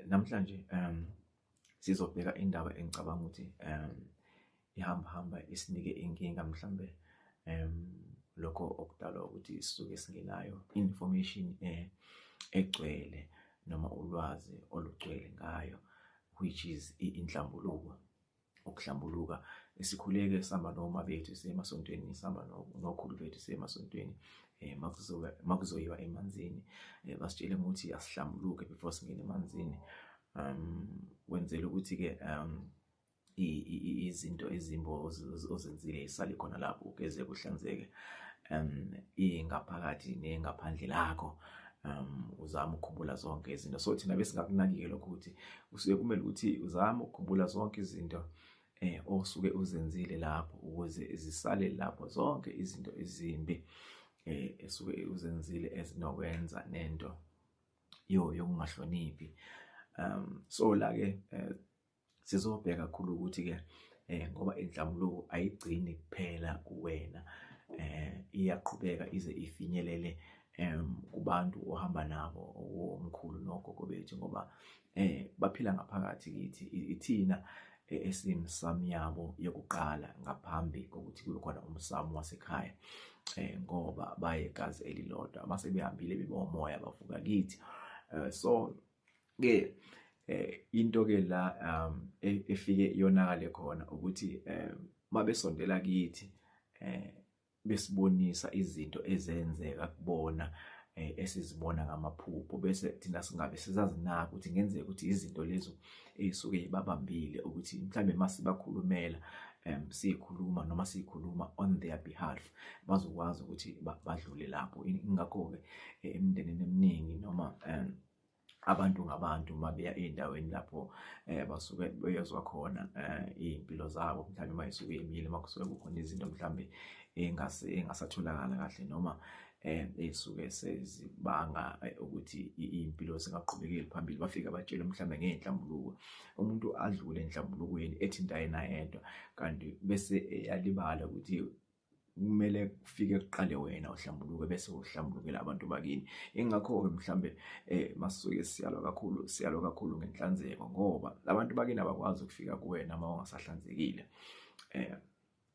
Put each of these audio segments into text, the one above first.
Namhlanje sizobheka indaba engicabanga ukuthi ihamba isinike inkinga mhlambe lokho okudalwa ukuthi sisuke singenayo information egcwele noma ulwazi olugcwele ngayo, which is inhlambuluko. Ukuhlambuluka sikhuleke sihamba noma bethu siyemasontweni, sihamba nokhulu bethu siyemasontweni, makuzoyiwa emanzini basitshele ukuthi asihlambuluke before singene emanzini, wenzela ukuthi-ke izinto ezimbi ozenzile isale khona lapho, ugeze kuhlanzeke ingaphakathi nengaphandle lakho. Uzama ukukhumbula zonke izinto. So thina besingakunaki-ke lokho ukuthi usuke kumele ukuthi uzame ukukhumbula zonke izinto osuke uzenzile lapho, ukuze zisale lapho zonke izinto ezimbi esuke uzenzile ezinokwenza nento yokungahloniphi. So la-ke sizobheka kakhulu ukuthi-ke ngoba inhlambuluko ayigcini kuphela kuwena, iyaqhubeka ize ifinyelele kubantu ohamba nabo, omkhulu nogogo bethu, ngoba baphila ngaphakathi kithi. Ithina esimsamo yabo yokuqala ngaphambi kokuthi kube khona umsamo wasekhaya, ngoba bayegazi elilodwa, mase behambile bebomoya bavuka kithi. So-ke into-ke la efike yonakale khona ukuthi mabesondela kithi besibonisa izinto ezenzeka kubona esizibona ngamaphupho, bese thina singabe sizazinaka ukuthi ngenzeka ukuthi izinto lezo ey'suke y'babambile ukuthi mhlambe masibakhulumela sikhuluma noma sikhuluma on their behalf, bazokwazi ukuthi badlule lapho. Ingakho-ke emindenini eminingi noma abantu ngabantu mabeya ey'ndaweni lapho basuke beyozwa khona iy'mpilo zabo, mhlawumbe mayisuke imile, makusuke kukhona izinto mhlambe engasatholakala kahle, noma ey'suke sezibanga ukuthi iy'mpilo zingaqhubekeli phambili, bafike batshele mhlambe ngey'nhlambuluko, umuntu adlule enhlambulukweni ethinta yena yedwa, kanti bese eyalibala ukuthi kumele kufike kuqale wena uhlambuluke bese uhlambulukela abantu bakini. Ingakho-ke mhlambe masisuke siyalwa kakhulu ngenhlanzeko, ngoba abantu bakini abakwazi ukufika kuwena uma ungasahlanzekile.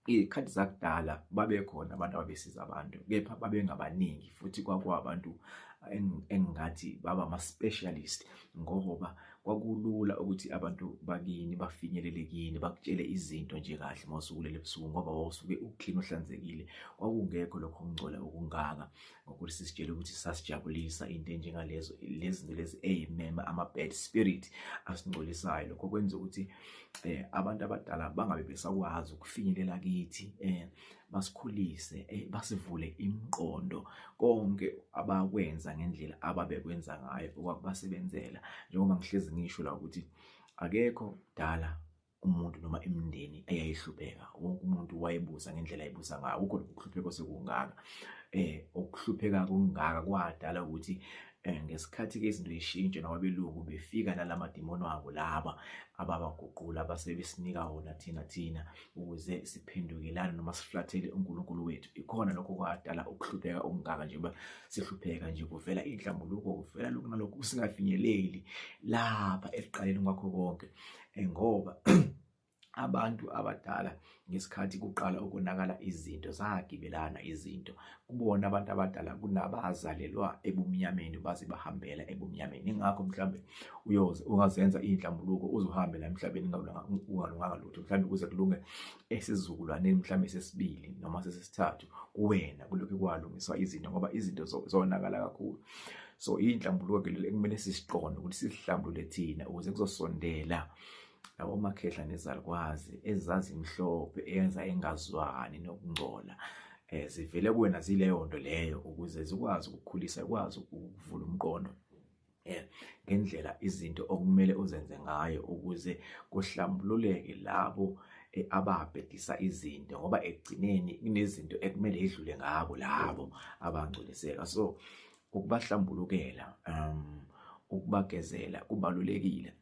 Iy'khathi zakudala babekhona abantu ababesiza abantu, kepha babengabaningi futhi kwakuwabantu engingathi baba ama-specialist, ngoba kwakulula ukuthi abantu bakini bafinyelele kini bakutshele izinto nje kahle mawusukulele ebusuku, ngoba wawusuke uklini uhlanzekile. Kwakungekho lokho kungcola okungaka, ngokuthi sisitshele ukuthi sasijabulisa into enjengalezo, lezi zinto lezi ey'mema ama-bad spirit asingcolisayo. Lokho kwenza ukuthi abantu abadala bangabe besakwazi ukufinyelela kithi, basikhulise, basivule imiqondo, konke abakwenza ngendlela ababekwenza ngayo okwakubasebenzela. Njengoba ngihlezi ngisho la ukuthi akekho dala umuntu noma imindeni eyayihlupheka, wonke umuntu wayebusa ngendlela ayibusa ngayo. Ukho ukuhlupheka sekungaka, ukuhlupheka kungaka kwadala ukuthi ngesikhathi-ke izinto yishintshe nababelungu befika nalamadimoni wabo laba ababaguqula, abasebesinika wona thina ukuze siphendukelane noma siflathele uNkulunkulu wethu. Ikhona lokho kwadala ukuhlupheka okungaka, njengoba sihlupheka nje kuvela inhlambuluko, kuvela lokhu nalokhu singafinyeleli lapha ekuqaleni kwakho konke, ngoba abantu abadala ngesikhathi kuqala ukonakala izinto zagibelana izinto. Kubona abantu abadala kunabazalelwa ebumnyameni baze bahambela ebumnyameni. Ingakho mhlambe ungazenza inhlambuluko uzuhambe la emhlabeni ungalunganga lutho, mhlambe kuze kulunge esizukulwaneni mhlambe sesibili noma sesithathu kuwena kulokhu kwalungiswa izinto, ngoba izinto zonakala kakhulu. So inhlambuluko leli ekumele sisiqonde ukuthi sisihlambulule thina ukuze kuzosondela labo makhehla nezalukwazi ezazi imhlophe eyenza engazwani nokungcola, zivele kuwena zileyo nto leyo, ukuze zikwazi ukukhulisa, ikwazi ukuvula umqondo ngendlela izinto okumele uzenze ngayo, ukuze kuhlambululeke labo ababhedisa izinto, ngoba ekugcineni kunezinto ekumele idlule ngabo labo abangcoliseka. So ukubahlambulukela, ukubagezela kubalulekile.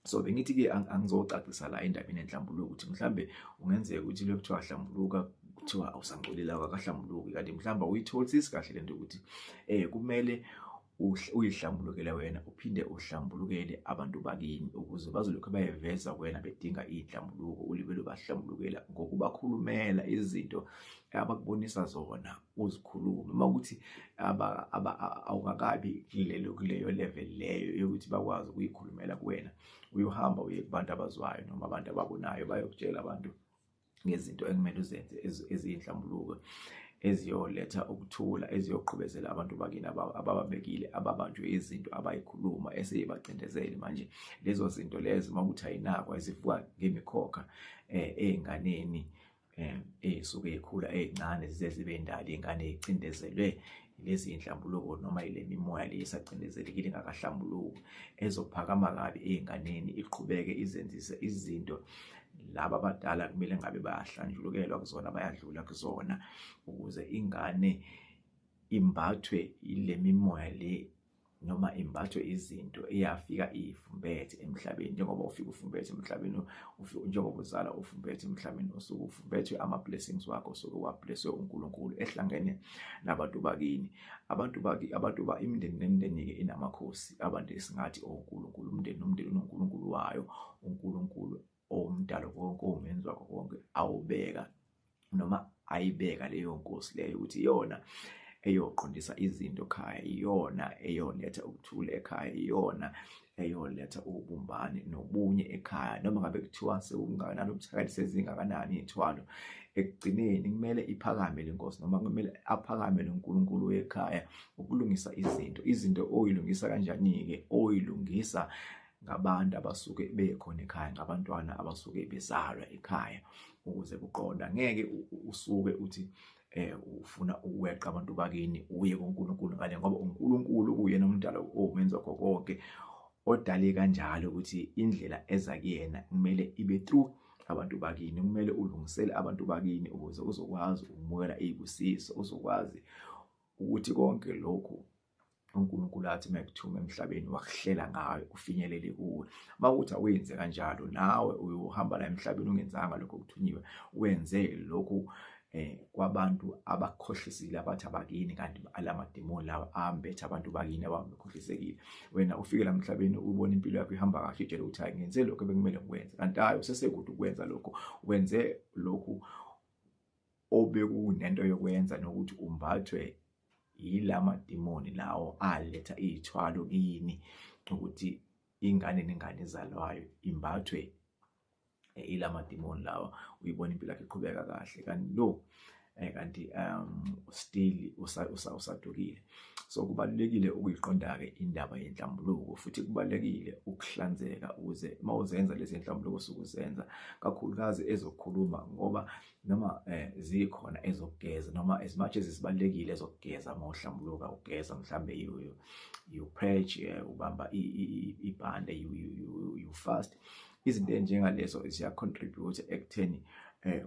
So bengithi-ke angizocacisa la endabeni yenhlambuluko ukuthi mhlambe ungenzeka ukuthi lokhu kuthiwa hlambuluka, kuthiwa awusangcolile, awakahlambuluki, kanti mhlawumbe uyitholisisi kahle lento ukuthi kumele uyihlambulukele wena uphinde uhlambulukele abantu bakini ukuze bazolokhu bayeveza kuwena bedinga ihlambuluko ulibele bahlambulukela ngokubakhulumela izinto abakubonisa zona uzikhulume makuthi awukakabi kuleyo level leyo yokuthi bakwazi ukuyikhulumela kuwena uyohamba uye kubantu abazwayo noma abantu ababonayo bayokutshela abantu ngezinto ekumele uzenze eziyinhlambuluko eziyoletha ukuthula eziyoqhubezela abantu bakini abababekile ababanjwe izinto abayikhuluma eseyibacindezele manje lezo zinto lezo makuthi ayinakwa ezifuka ngemikhokha ey'nganeni ey'suke yikhula ey'ncane zize zibe indala iy'ngane ey'cindezelwe lezi iy'nhlambuluko noma ile mimoya le isacindezelekile ingakahlambuluki ezophakama kabi ey'nganeni iqhubeke izenzise izinto laba abadala kumele ngabe bayahlanjulukelwa kuzona bayadlula kuzona ukuze ingane imbathwe ile mimoya le noma imbathwe izinto eyafika ifumbethe emhlabeni njengoba ufika ufumbethe emhlabeni njengoba uzala ufumbethe emhlabeni usuke ufumbethwe ama-blessings wakho usuke wablesswe uNkulunkulu ehlangene nabantu bakini abantu imindeni nemindeni-ke inamakhosi abantu esingathi oNkulunkulu umndeni nomndeni uNkulunkulu wayo uNkulunkulu omdalo konke omenzi wakho konke awubeka noma ayibeka leyo nkosi leyo ukuthi iyona eyoqondisa izinto ekhaya iyona eyoletha ukuthula ekhaya iyona eyoletha ubumbane nobunye ekhaya noma ngabe kuthiwa sekungakanani ubuthakathi sezingakanani iy'thwalo ekugcineni kumele iphakame le nkosi noma kumele aphakame lo Nkulunkulu wekhaya ukulungisa izinto oyilungisa kanjani-ke oyilungisa ngabantu abasuke bekhona ekhaya ngabantwana abasuke bezalwa ekhaya ukuze kuqonda ngeke usuke uthi ufuna ukweqa abantu bakini uye kuNkulunkulu ngale ngoba uNkulunkulu uyena umdala omenzi wakho konke odale kanjalo ukuthi indlela eza kuyena kumele ibe through abantu bakini kumele ulungisele abantu bakini ukuze uzokwazi ukumukela iy'busiso uzokwazi ukuthi konke lokhu uNkulunkulu athi mayekuthuma emhlabeni wakuhlela ngayo ufinyelele kuwe makuthi awenze kanjalo nawe uyohamba la emhlabeni ungenzanga lokho okuthunyiwe wenze lokhu kwabantu abakhohlisile abathi abakini kanti alamademoni lawa ambethe abantu bakini abangekhohlisekile wena ufike la emhlabeni ubona impilo yakho ihamba kahle utshela ukuthi hayi ngenze lokho bekumele ngikwenze kanti hayi usesekude ukwenza lokho wenze lokhu obekunento yokwenza nokuthi umbathwe yilamademoni lawo aletha iy'thwalo kini ukuthi ingane nengane ezalwayo imbathwe ilamademoni lawa uyibona impilo yakhe iqhubeka kahle kanti no kanti still usadukile so kubalulekile ukuyiqonda-ke indaba yenhlambuluko futhi kubalulekile ukuhlanzeka ukuze uma uzenza lezi zinhlambuluko sukuzenza kakhulukazi ezokukhuluma ngoba noma zikhona ezokugeza noma as much as zibalulekile ezokugeza uma uhlambuluka ugeza mhlambe you purge ubamba ibhande you fast izinto enjengalezo ziya-contribute ekutheni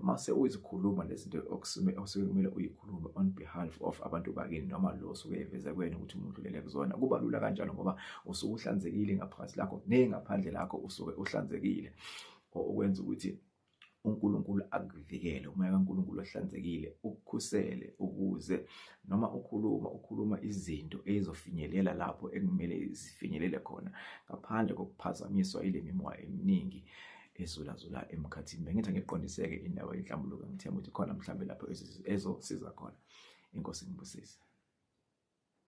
mase uzikhuluma lezinto okusuke kumele uyikhulume on behalf of abantu bakini noma lo osuke eveza kuwena ukuthi umuntu udlulele kuzona kuba lula kanjalo ngoba usuke uhlanzekile ngaphakathi lakho nengaphandle lakho usuke uhlanzekile okwenza ukuthi uNkulunkulu akuvikele umoya kaNkulunkulu ohlanzekile ukukhusele ukuze noma ukhuluma izinto ezizofinyelela lapho ekumele zifinyelele khona ngaphandle kokuphazamiswa ile mimoya eminingi ezulazula emkhathini bengithi ngiqondiseke indaba yenhlambuluko ngithemba ukuthi khona mhlambe lapho ezosiza khona inkosi ngibusise